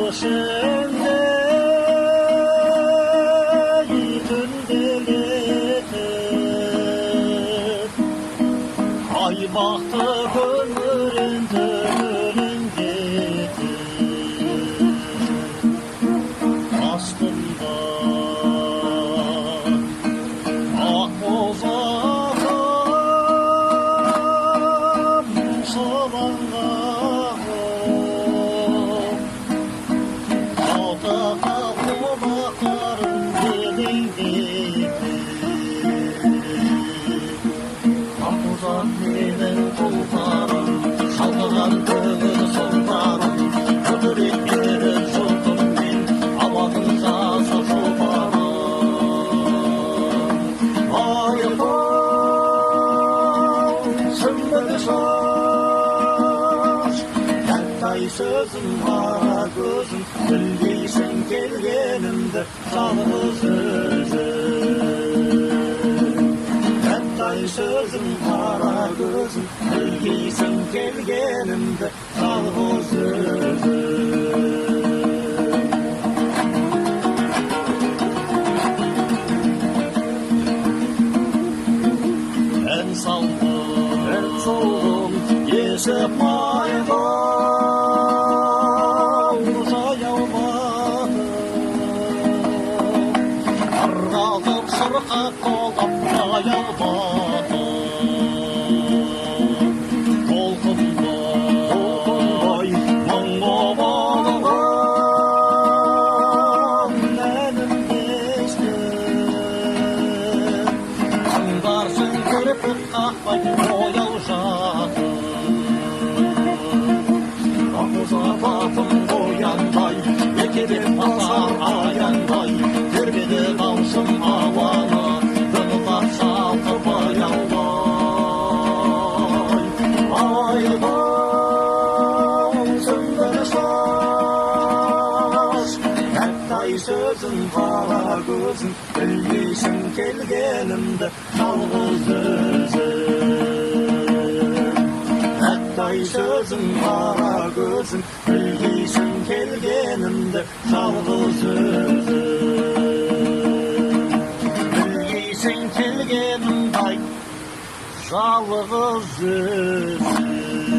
ішіндей түнделетіп аймақты көңірін төріндетіп астында ақ боз атам шабанға алтыға қонақтарын елеңдетіп аққозан менің тұлпарым шалқыған көңіл сұлтарым көтерек беріп жұртыммен аманын жазып жұпарым айқын сүмбіл шаш тәттай сөзім қара көзім білмейсің келгенімді жалғыз өзім тәттай сөзім қара көзім білмейсің келгенімді жалғыз өзім ән салдым есіп майдан жаяу батып ырғалып шырқап қолап жаяу батып толқындай мың болған әнімді естіп тыңдарсың кірпік қақпай ояу жатып Аққозатым қояндай екелеп басар аяңдай тербеді даусым ауаны дымылдап салқы баяулай айқын сүмбіл шаш тәттай сөзің қара көзің білмейсің келгенімді жалғыз өзім тәттай сөзің қара көзің білмейсің келгенімді жалғыз өзім білмейсің келгенімді жалғыз өзім